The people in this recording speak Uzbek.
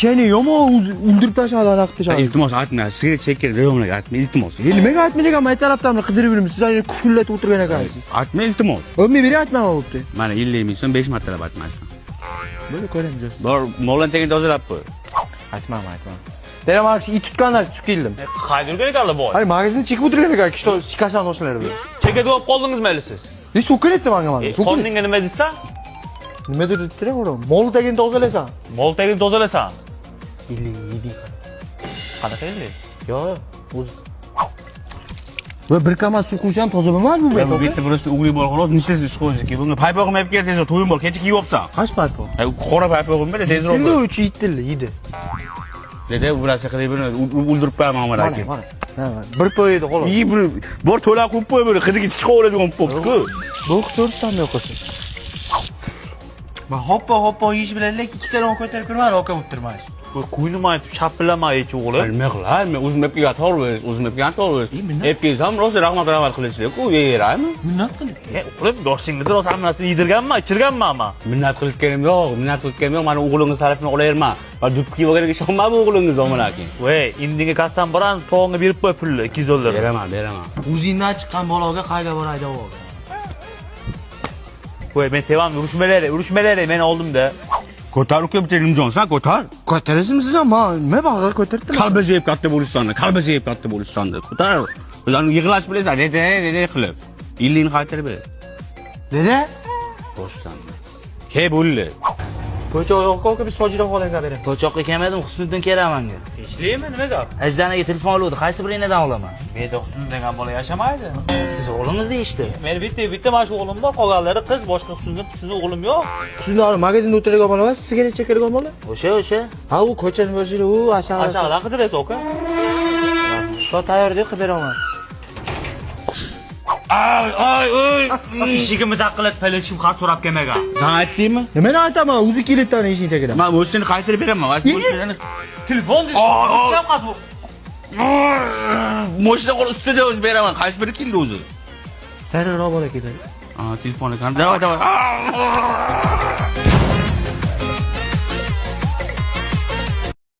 Shani yomon o'ldirib tashladi alaqda. Iltimos aytma, sigaret chekkan rayonlarga aytma, iltimos. Nimaga aytmayapman? Men tarafdan qidirib yuribman. Sizlar kufullatib o'tirgan ekansiz. Aytma, iltimos. O'lmay beri aytmama bo'pti. Mana 50 ming so'm 5 martalab aytmaysan. Böyle ko'ramiz. Bor, moldan tegin tozalab qo'y. Aytmam. Bera markasi it tutganlar tutib keldim. Qayda yurgan ekanlar bu? Hayır, magazinda chekib o'tirgan ekan, kishto chikashdan do'stlari bilan. Chekada olib qoldingizmi hali siz? So'kin etdi menga mana. Qonunga nima deysan? Nima dedi o'ram? Mol tagini tozalasan. Mol tagini tozalasan. Yedi. Qanaqa endi? Yo, o'zi. Bu bir kamat suv quysam toza bo'lmaydi bu Bu bitta просто uy bor, xolos, nishsiz ish qo'yishki. Bunga paypoq olib kelib tezroq to'yim bor, kecha kiyibsan. Qash paypoq? Qora paypog'im bor, tezroq. Endi uchi yittildi, yedi. Dede burasi qilib buni o'ldirib qo'yaman mana aka. Bir poyedi xolos. Bir bor to'la qo'yib qo'y buni, qidiga chiqaveradigan bo'pti-ku. Bu to'rtdan yo'qsa. Men hoppa yeyish bilan ikkitadan ko'tarib turman, oka o'tirmas. Bu qo'ynimni aytib shapilama hech o'g'lim. Nima qilay? Men o'zim epga to'g'ri, o'zim epga to'g'ri. Epkizam rosa rahmat qilishlik-ku, yeraymi? Minnat qilib. O'g'lim, doshingizni rosa hammasini yedirganman, ichirganman men. Minnat qilganim yo'q, mana o'g'lingiz tarafini olayman. Va dubki bo'lganiga ishonma bu o'g'lingiz omon aka. Voy, indinga qassam boran to'g'ingga berib qo'y pulni 200 dollar. Beraman. O'zingdan chiqqan baloga qayga boray javob. Voy, men tevam urushmalari men oldimda. Ko'tar uka bitta nimjonsan, ko'tar. Ko'tarasizmi siz ham? Men bag'ga ko'tardim. Qalbi yeb katta bo'lishsan, ko'tar. Ularni yig'lash bilasan, dede qilib. 50 ni qaytarib ber. Dede? Boshlandi. Ke bo'ldi. Po'choqqa bir sojidan xolanga bering. Po'choqqa kelmadim, Husniddin keramanga. Ishlaymi, nimaga? Ajdanaga telefon oluvdi, qaysi biringdan olaman? Menda Husniddin degan bola yashamaydi. Siz o'g'lingiz deyishdi. Men bitta mana shu o'g'lim bor, qolganlari qiz, boshqa Husniddin o'g'lim yo'q. Sizlar magazinda o'tiradigan bola emas, sigaret chekadigan bola? O'sha. Ha, u ko'chani bo'lsa, u aşağı. Aşağıdan qidirasiz, aka. Shu tayyor deb qilib beraman. Ay. Ishigimni taqqilat palashim xar so'rab kelmagan. Sen aytdingmi? Men aytaman, o'zi kelibdi ishing tagidan. Men bo'shtini qaytarib beraman. Telefon dedi. Moshina qol ustida o'zi beraman. Qaysi biri keldi o'zi? Sarıroq bola keladi. Telefon ekan. Davay.